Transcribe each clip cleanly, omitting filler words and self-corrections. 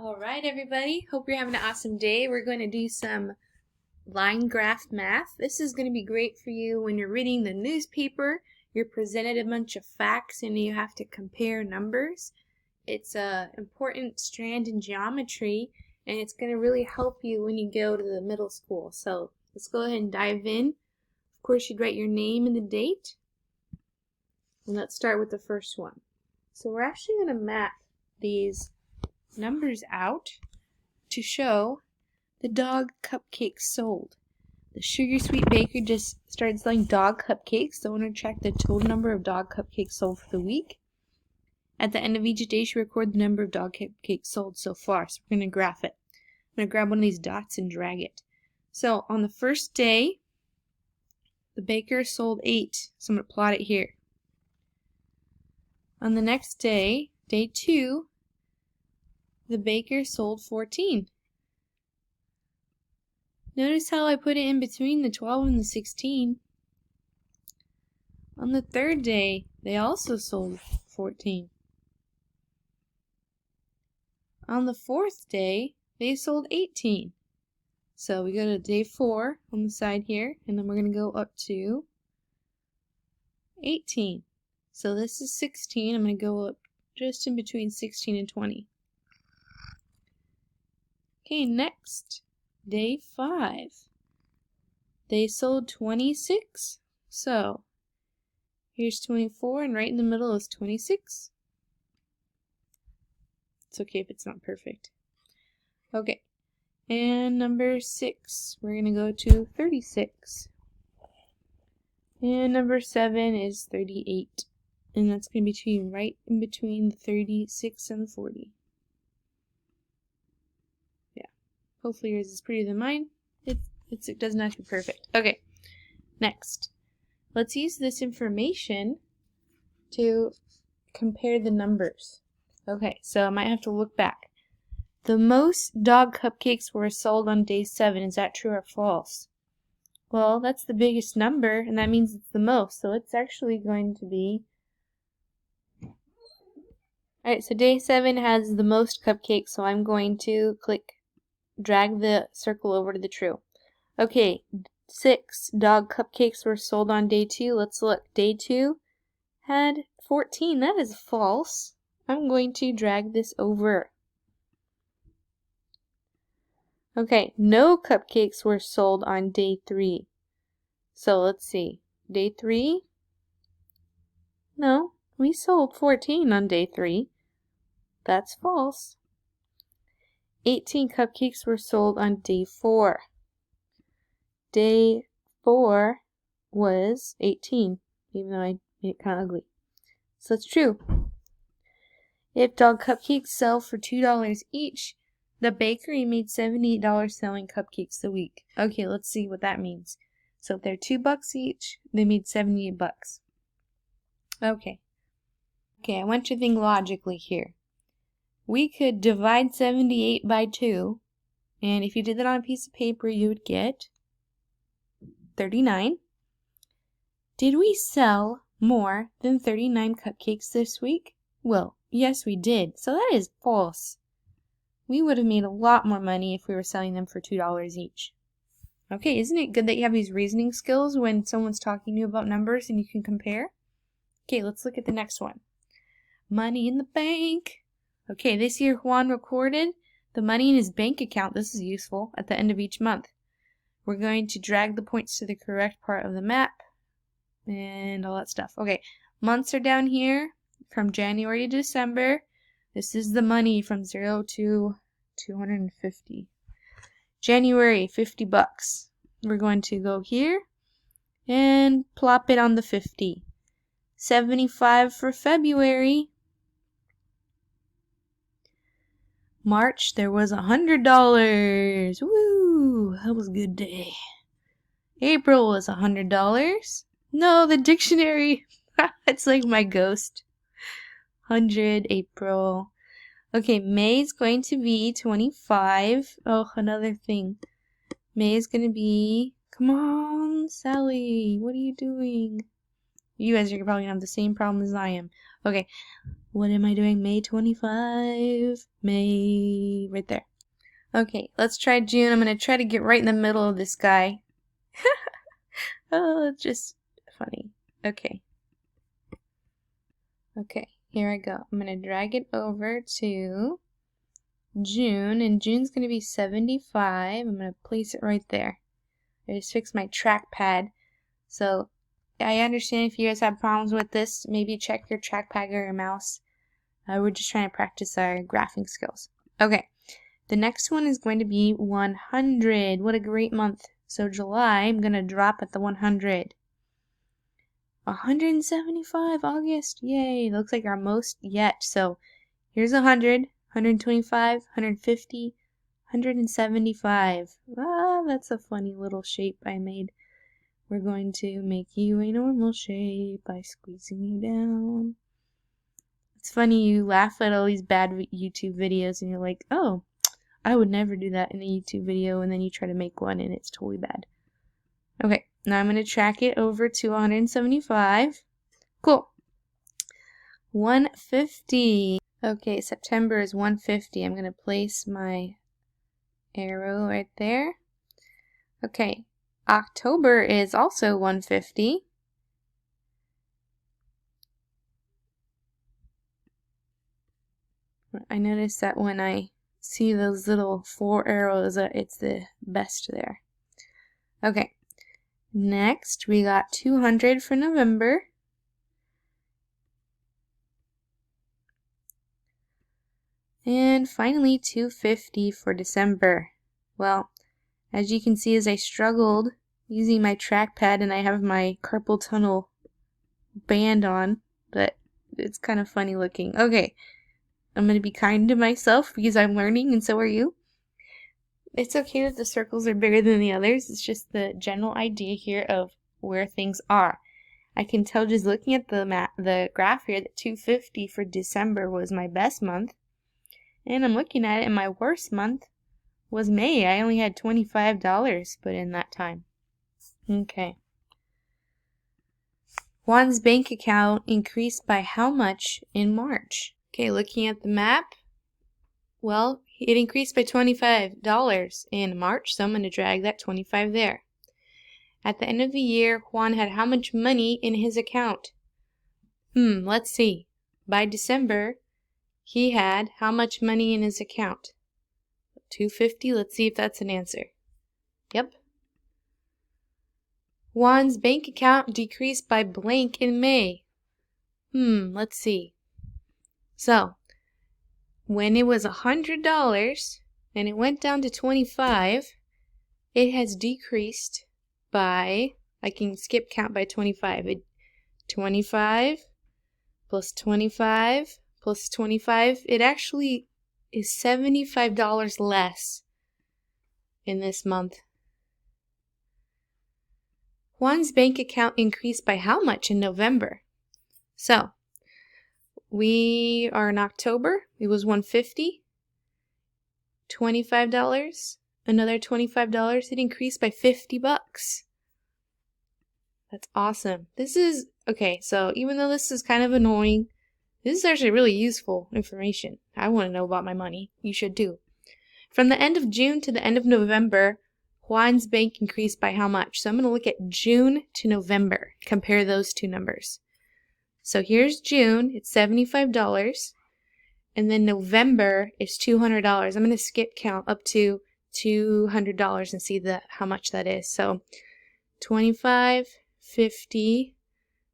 Alright everybody, hope you're having an awesome day. We're going to do some line graph math. This is going to be great for you when you're reading the newspaper, you're presented a bunch of facts and you have to compare numbers. It's an important strand in geometry and it's going to really help you when you go to the middle school. So let's go ahead and dive in. Of course, you'd write your name and the date. And let's start with the first one. So we're actually going to map these numbers out to show the dog cupcakes sold. The Sugar Sweet Baker just started selling dog cupcakes, so I want to track the total number of dog cupcakes sold for the week. At the end of each day, she record the number of dog cupcakes sold so far, so we're going to graph it. I'm going to grab one of these dots and drag it. So on the first day, the baker sold 8, so I'm going to plot it here. On the next day, day 2, the baker sold 14. Notice how I put it in between the 12 and the 16. On the third day, they also sold 14. On the fourth day, they sold 18. So we go to day 4 on the side here, and then we're going to go up to 18. So this is 16. I'm going to go up just in between 16 and 20. Okay, next, day 5. They sold 26. So here's 24, and right in the middle is 26. It's okay if it's not perfect. Okay, and number 6, we're going to go to 36. And number 7 is 38. And that's going to be right in between the 36 and the 40. Yeah. Hopefully yours is prettier than mine. It doesn't have to be perfect. Okay. Next. Let's use this information to compare the numbers. Okay, so I might have to look back. The most dog cupcakes were sold on day 7. Is that true or false? Well, that's the biggest number, and that means it's the most. So it's actually going to be... Alright, so day 7 has the most cupcakes, so I'm going to drag the circle over to the true. Okay, 6 dog cupcakes were sold on day 2. Let's look. Day 2 had 14. That is false. I'm going to drag this over. Okay, no cupcakes were sold on day 3. So let's see. Day 3? No. We sold 14 on day 3. That's false. 18 cupcakes were sold on day 4. Day 4 was 18, even though I made it kind of ugly. So it's true. If dog cupcakes sell for $2 each, the bakery made $78 selling cupcakes a week. Okay, let's see what that means. So if they're $2 each, they made $78. Okay. Okay, I want you to think logically here. We could divide 78 by 2, and if you did that on a piece of paper, you would get 39. Did we sell more than 39 cupcakes this week? Well, yes, we did. So that is false. We would have made a lot more money if we were selling them for $2 each. Okay, isn't it good that you have these reasoning skills when someone's talking to you about numbers and you can compare? Okay, let's look at the next one. Money in the bank. Okay, this year Juan recorded the money in his bank account. This is useful at the end of each month. We're going to drag the points to the correct part of the map and all that stuff. Okay, months are down here from January to December. This is the money from 0 to 250. January, $50. We're going to go here and plop it on the 50. 75 for February. March, there was $100. Woo! That was a good day. April was $100. No, the dictionary. It's like my ghost. 100, April. Okay, May is going to be 25. Oh, another thing. May is going to be... Come on, Sally. What are you doing? You guys are probably going to have the same problem as I am. Okay, What am I doing? May 25. May, right there. Okay, let's try June. I'm going to try to get right in the middle of this guy. Oh, it's just funny. Okay. Okay, here I go. I'm going to drag it over to June, and June's going to be 75. I'm going to place it right there. I just fixed my trackpad. So I understand if you guys have problems with this, maybe check your trackpad or your mouse. We're just trying to practice our graphing skills. Okay, the next one is going to be 100. What a great month. So July, I'm going to drop at the 100. 175, August, yay, looks like our most yet. So here's 100, 125, 150, 175. Ah, that's a funny little shape I made. We're going to make you a normal shape by squeezing you down. It's funny, you laugh at all these bad YouTube videos and you're like, oh, I would never do that in a YouTube video, and then you try to make one and it's totally bad. Okay, now I'm going to track it over to 175. Cool. 150. Okay, September is 150. I'm going to place my arrow right there. Okay, October is also 150. I notice that when I see those little 4 arrows, it's the best there. Okay, next we got 200 for November. And finally 250 for December. Well, as you can see, as I struggled using my trackpad and I have my carpal tunnel band on, but it's kind of funny looking. Okay, I'm going to be kind to myself because I'm learning and so are you. It's okay that the circles are bigger than the others. It's just the general idea here of where things are. I can tell just looking at the graph here that 250 for December was my best month. And I'm looking at it, and my worst month was May. I only had $25 put in that time. Okay. Juan's bank account increased by how much in March? Okay, looking at the map, well, it increased by $25 in March, so I'm going to drag that 25 there. At the end of the year, Juan had how much money in his account? Let's see. By December, he had how much money in his account? 250. Let's see if that's an answer. Yep. Juan's bank account decreased by blank in May. Let's see. So, when it was $100 and it went down to 25, it has decreased by, I can skip count by 25. 25 plus 25 plus 25, it actually is $75 less in this month. Juan's bank account increased by how much in November? So, we are in October. It was $150. $25. Another $25. It increased by $50. That's awesome. This is, okay, so even though this is kind of annoying, this is actually really useful information. I want to know about my money. You should too. From the end of June to the end of November, Juan's bank increased by how much? So I'm going to look at June to November. Compare those two numbers. So here's June. It's $75. And then November is $200. I'm going to skip count up to $200 and see how much that is. So 25, 50,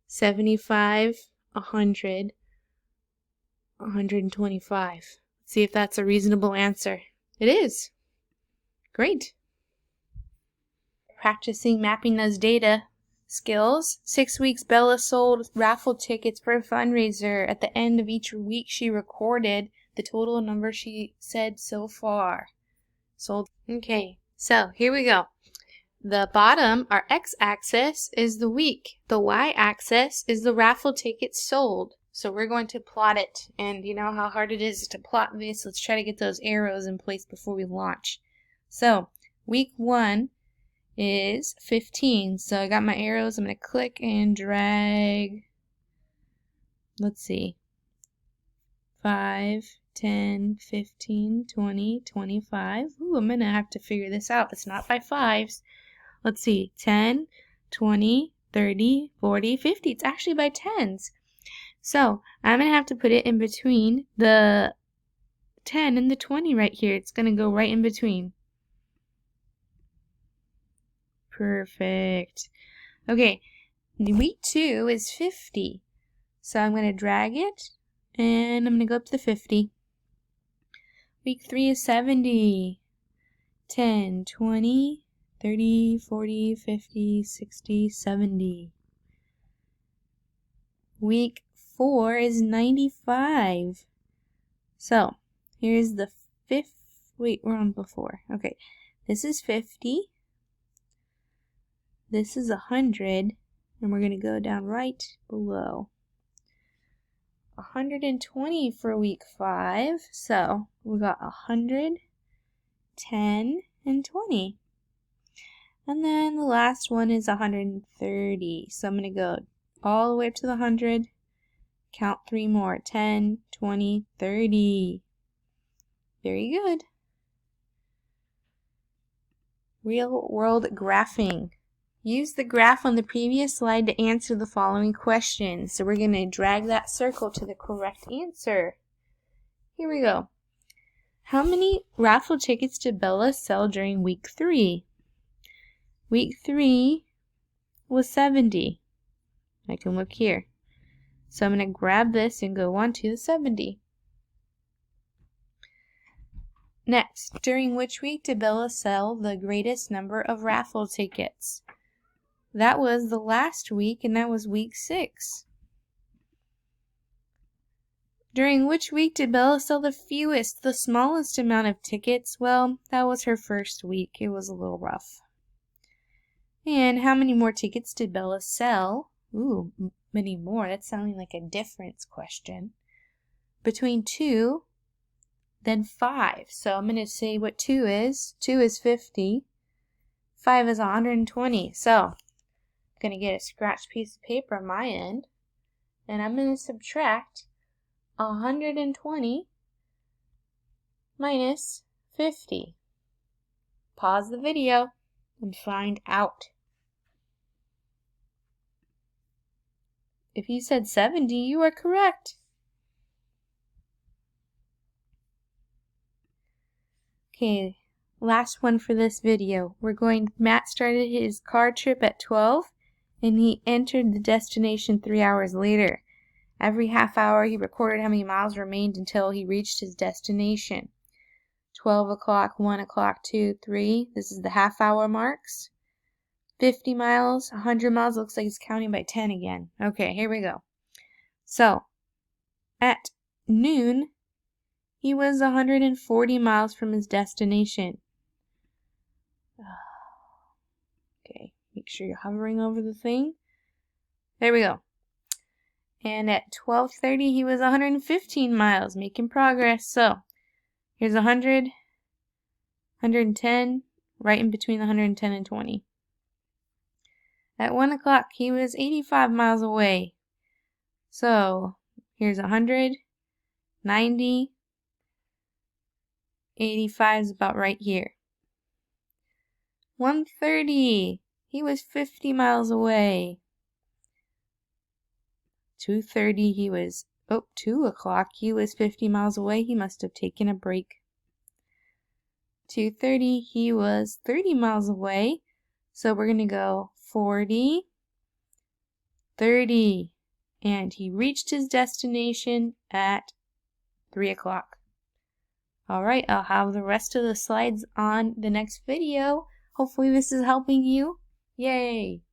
75, 100, 125. Let's see if that's a reasonable answer. It is. Great. Practicing mapping those data skills. 6 weeks, Bella sold raffle tickets for a fundraiser. At the end of each week, she recorded the total number she said so far. Sold. Okay, so here we go. The bottom, our x-axis, is the week. The y-axis is the raffle tickets sold. So we're going to plot it. And you know how hard it is to plot this. Let's try to get those arrows in place before we launch. So, week 1 is 15. So I got my arrows. I'm going to click and drag. Let's see. 5, 10, 15, 20, 25. Ooh, I'm going to have to figure this out. It's not by fives. Let's see. 10, 20, 30, 40, 50. It's actually by tens. So I'm going to have to put it in between the 10 and the 20 right here. It's going to go right in between. Perfect. Okay, week 2 is 50. So I'm going to drag it, and I'm going to go up to the 50. Week 3 is 70. 10, 20, 30, 40, 50, 60, 70. Week 4 is 95. So, here's the wait, we're on before. Okay, this is 50. This is 100, and we're going to go down right below. 120 for week 5. So, we got 100, 10, and 20. And then the last one is 130. So I'm going to go all the way up to the 100. Count 3 more. 10, 20, 30. Very good. Real world graphing. Use the graph on the previous slide to answer the following questions. So we're going to drag that circle to the correct answer. Here we go. How many raffle tickets did Bella sell during week 3? Week 3 was 70. I can look here. So I'm going to grab this and go on to the 70. Next, during which week did Bella sell the greatest number of raffle tickets? That was the last week, and that was week 6. During which week did Bella sell the fewest, the smallest amount of tickets? Well, that was her first week. It was a little rough. And how many more tickets did Bella sell? Ooh, many more. That's sounding like a difference question. Between 2, then 5. So I'm going to say what 2 is. 2 is 50. 5 is 120. So I'm going to get a scratch piece of paper on my end, and I'm going to subtract 120 minus 50. Pause the video and find out. If you said 70, you are correct. Okay, last one for this video. Matt started his car trip at 12, and he entered the destination 3 hours later. Every half hour, he recorded how many miles remained until he reached his destination. 12 o'clock, 1 o'clock, 2, 3. This is the half hour marks. 50 miles, 100 miles. Looks like he's counting by 10 again. Okay, here we go. So, at noon, he was 140 miles from his destination. Okay, make sure you're hovering over the thing. There we go. And at 12:30, he was 115 miles, making progress. So, here's 100, 110, right in between the 110 and 20. At 1 o'clock, he was 85 miles away. So, here's 100, 90, 85 is about right here. 1:30, he was 50 miles away. 2:30, he was, 2 o'clock, he was 50 miles away. He must have taken a break. 2:30, he was 30 miles away. So we're going to go 40, 30, and he reached his destination at 3 o'clock. Alright, I'll have the rest of the slides on the next video. Hopefully this is helping you. Yay!